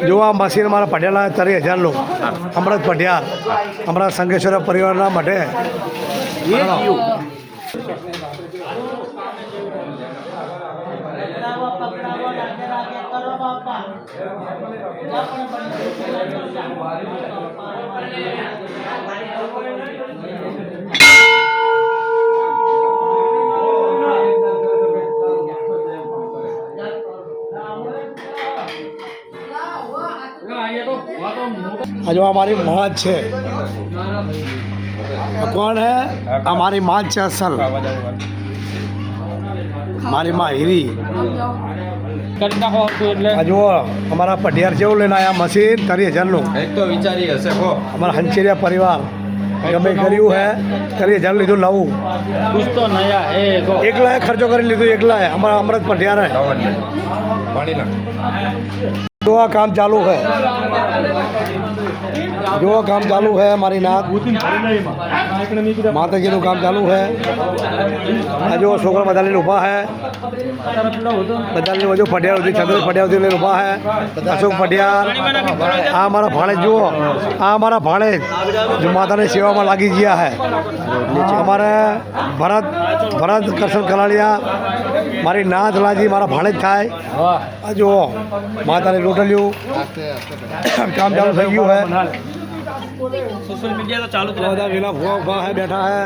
જો આ મશીન મારા પટેલા 30,000નું અમૃત પઢિયાર અમારા સંઘેશ્વર પરિવારના માટે जो हमारी मौज है कौन है हमारी माँ है असल हमारी माँ हीरी जो हमारा पटियार से लेना आया मशीन 30,000નું તો વિચારી હશે હો हमारा हंचेरिया परिवार गमे કર્યું है 30,000 લીધું નવું कुछ तो नया है એકલા ખર્ચો કરી લીધું એકલા हमारा अमृत पटियार है પાણી ના जो काम चालू है जो काम चालू है हमारी नाथ माता जी નું કામ ચાલુ है આ જો છોકરા બધા લઈને ઊભા है બધા લઈને જો પટિયાર સુધી છત્રી પટિયાર સુધી લઈને ઊભા है અશોક પટિયાર આ અમારા ભાણેજ જુઓ આ અમારા ભાણેજ जो માતાની સેવામાં લાગી ગયા है हमारे भरत કરશન કલાળિયા મારી નાથ લાજી મારા ભાણેજ થાય આ જુઓ માતાની રોટલીઓ काम चालू થઈ ગયું है सोशल मीडिया तो चालू બધા વેલા ભૂવા है बैठा है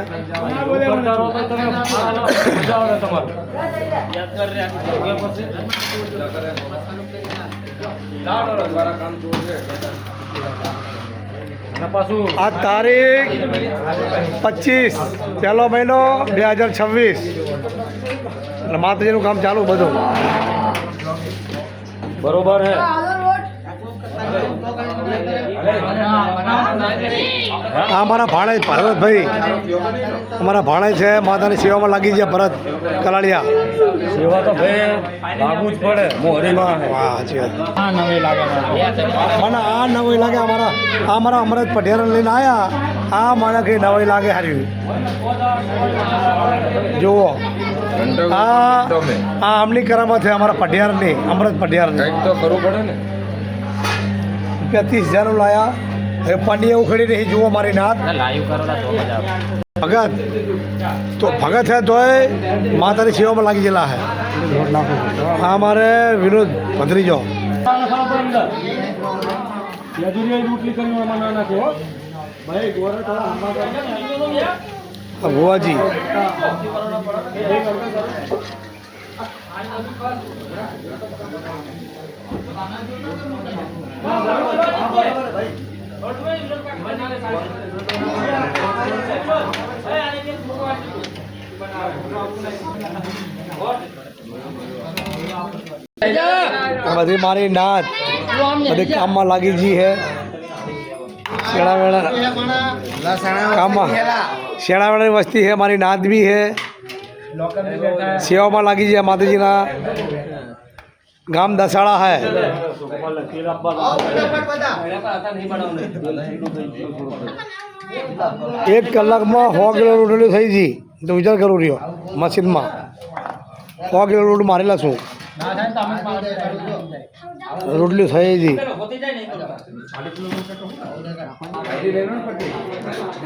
आज तारीख 25 પહેલો મહિનો 2026 માતાજીનું કામ ચાલુ બધું बरोबर है हमारा भाणेज भरत भाई हमारा भाणेज है माताની સેવામાં લાગી ગયા ભરત કલાળિયા सेवा तो भाई लागू ज पड़े मोहरी में वाह जी हां नवे लागे મને આ નવી લાગે અમારા અમૃત પઢિયાર લઈને આયા આ મને કઈ નવી લાગે હારી જુઓ આ આમની કરામત છે અમારા પઢિયારની અમૃત પઢિયારની કંઈક તો કરવું પડે ને ₹30,000 લાયા હવે પાંડિયા ઉખડી રહી જુઓ મારી નાથ लाइव करोला तो मजा भगत तो भगत है तो माता सेवा में लागी जिला है हाँ हमारे विनोद भद्रीजो बुआ जी बधी मारी नाथ बधी काम में लागी जी है शेड़ा वेड़ा काम में शेड़ा वेड़ा वस्ती है मारी नाथ भी है सेवा में लागी जी है माता जी ना गाम दसाड़ा है एक कलाक में 100 किलो रोटली थी जी तो विचार करूँ रही मशीन में 100 किलो रोट मारेला छू रोटली थी जी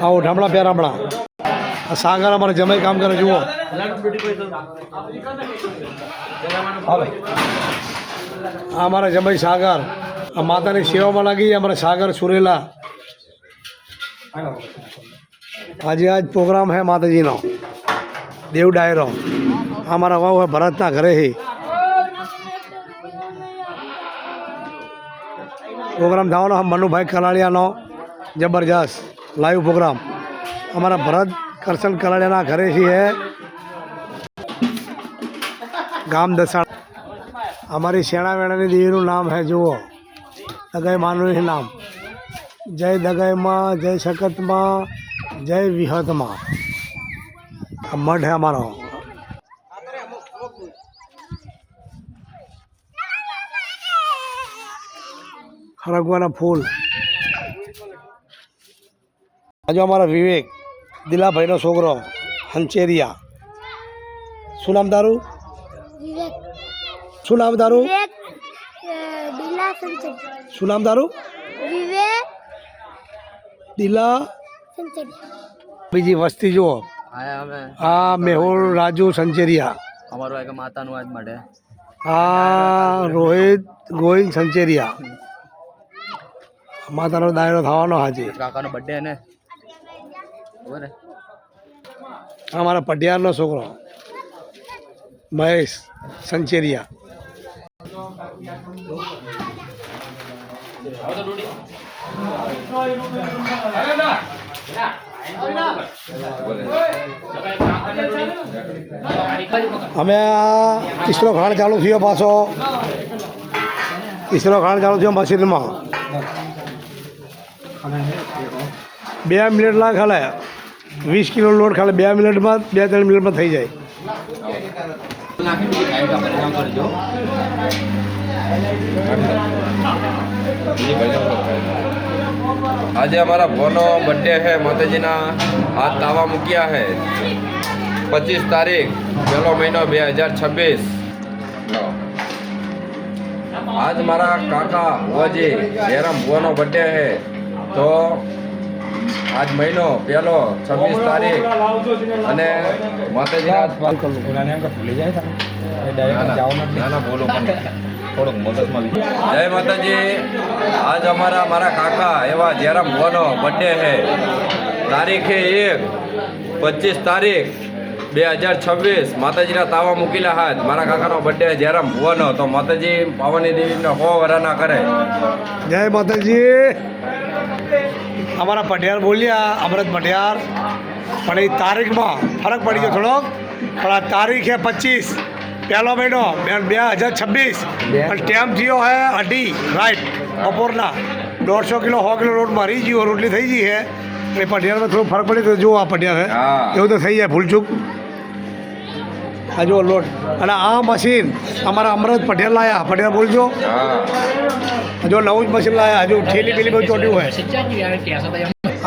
आओ ढामड़ा प्यारामड़ा सागर हमारे जमाई काम करे जुओ हमारा जमाई सागर माता ने सेवा में लगी हमारे सागर सुरेला आज प्रोग्राम है माता जी नो देव डायरो हमारा वाव है भरतना घरे ही प्रोग्राम था हम मनु भाई कलाड़िया नो जबरदस्त लाइव प्रोग्राम हमारा भरत करशन कलाड़िया घरे ही है गाम दसा हमारी शेणा वेणानी देवी नाम है जुओ दगाई मानु नाम जय दगाई माँ जय शकत माँ जय विहत माँ मठ है हमारा खड़गवाना फूल आज हमारा विवेक दिला भाई नो छोकरो हंचेरिया शू नाम तारू शू नाम तारू दिला શું નામ તારું? વિવેક દિલા. સંચેરિયા. બીજી વસ્તી જુઓ. આ મેહુલ રાજુ સંચેરિયા. અમારું એક માતાનું આજ માટે આ રોહિત ગોવિંદ સંચેરિયા. માતાનો દાયરો થવાનો હાજી. કાકાનો બર્થડે ને ખબર હે? આ મારા પટિયારનો છોકરો મહેશ સંચેરિયા. અમે આ તીસરો ખાણ ચાલુ થયો પાછો. તીસરો ખાણ ચાલુ થયો મશીનમાં 2 મિનિટ લાગે ખાલે 20 કિલો લોટ ખાલે 2 મિનિટમાં 2-3 મિનિટમાં થઈ જાય. આજે हमारा बोनो बर्थडे है माताजी ना आज तावा मुकिया है 25 तारीख 1 महीनो 2026. आज हमारा काका बुआजी जयराम बुआ नो बर्थडे है तो आज महीनो 1 26 तारीख અને માતાજી બોલો થોડુંક મગજમાં જય માતાજી. आज हमारा काका एवं जयराम बुआनो बर्थडे है तारीख है 25 तारीख 2026. माताजी तावा मूकेला हाथ मारा काका बर्थडे है जयराम बुआनो तो माताजी पावनी देवी ने हो वराना करे. જય માતાજી. અમારા પટિયાર બોલ્યા અમૃત પટિયાર પણ એ તારીખમાં ફરક પડી ગયો થોડોક. પણ આ તારીખ છે 25 પહેલો મહિનો 2026 પણ ટાઈમ થયો હે 2:30 રાઈટ બપોરના 150 કિલો 100 કિલો લોટ મારી ગયો રોટલી થઈ ગઈ છે. એ પટિયારમાં થોડું ફરક પડી તો જુઓ આ પટિયાર હે એવું તો થઈ જાય ભૂલચૂક. આ જુઓ લોટ અને આ મશીન અમારા અમૃત પટેલ લાયા. પટેલ બોલજો. જો નવું જ મશીન લાયા હજુ ઠેલી પેલી બધું ચોટ્યું હોય.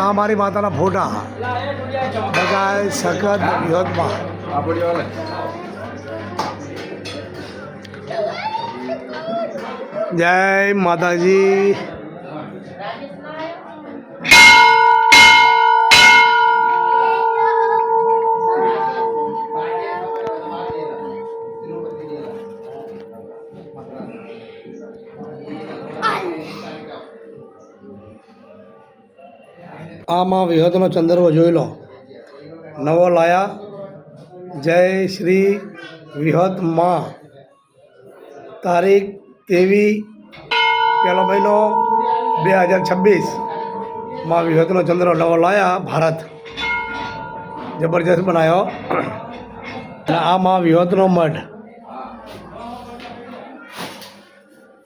આ મારી માતાના ફોટા બગાય સખત વિરોધમાં. જય માતાજી. આમાં વિહતનો ચંદ્રવો જોઈ લો નવો લાયા. જય શ્રી વિહત માં તારીખ 23 પહેલો મહિનો 2026 માં વિહતનો ચંદ્ર નવો લાયા ભારત. જબરજસ્ત બનાવ્યો. અને આમાં વિહતનો મઠ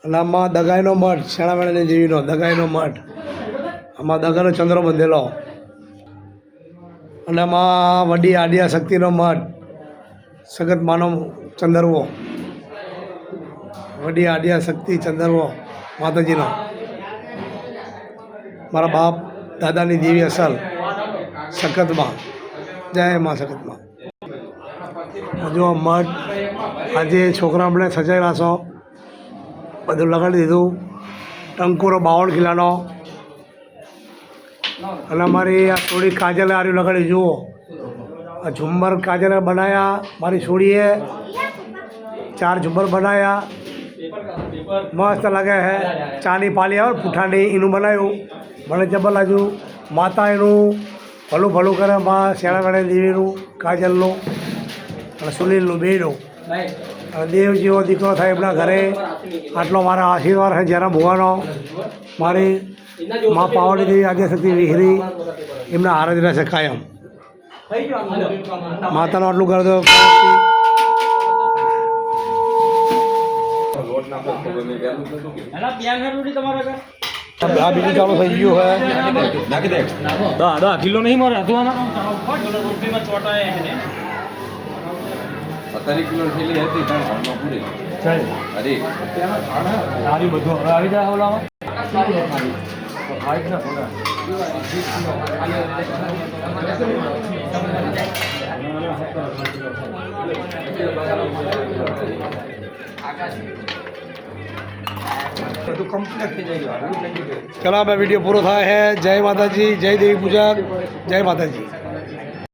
અને આમાં દગાઈનો મઠ શેણામેણાની દેવીનો દગાઈનો મઠ. આમાં દગાનો ચંદ્ર બંધેલો અને આમાં વડી આડિયા શક્તિનો મઠ સગત માનો ચંદ્રવો વડી આડિયા શક્તિ ચંદ્રવો માતાજીનો મારા બાપ દાદાની દેવી અસલ સખતમાં. જય મા સખતમાં. હજુ આ મઠ આજે છોકરા અમને સજાયેલા છો બધું લગાડી દીધું. ટંકોરો 52 કિલ્લાનો અને અમારી આ થોડી કાજલ આર્યું લગાડી જુઓ. આ ઝુમ્મર કાજલ બનાવ્યા મારી છોડીએ 4 ઝુમ્મર બનાવ્યા મસ્ત લાગે હે. ચાની પાલી આવે પૂઠાની એનું બનાવ્યું મને જબર લાગ્યું. માતા એનું ભલું ભલું કરે માં શેણાવાળી દેવીનું કાજલનું અને સુનિલનું બેનું. અને દેવ જેવો દીકરો થાય એમના ઘરે આટલો મારા આશીર્વાદ છે જયરામ ભુવાનો. મારી મા પાવડી દેવી આદ્યશક્તિ વિહરી એમના આરાધ રહેશે કાયમ. માતાનું આટલું કરે તો આ બીજું ચાલુ થઈ ગયું હોય. નાખી દે 10 કિલો નહીં મારે હતું 17 કિલો થેલી હતી પણ ઘરમાં પૂરી અરે સારી બધું હવે આવી જાય ઓલામાં ચલો હવે વિડીયો પૂરો થાય છે. જય માતાજી, જય દેવી પૂજક, જય માતાજી.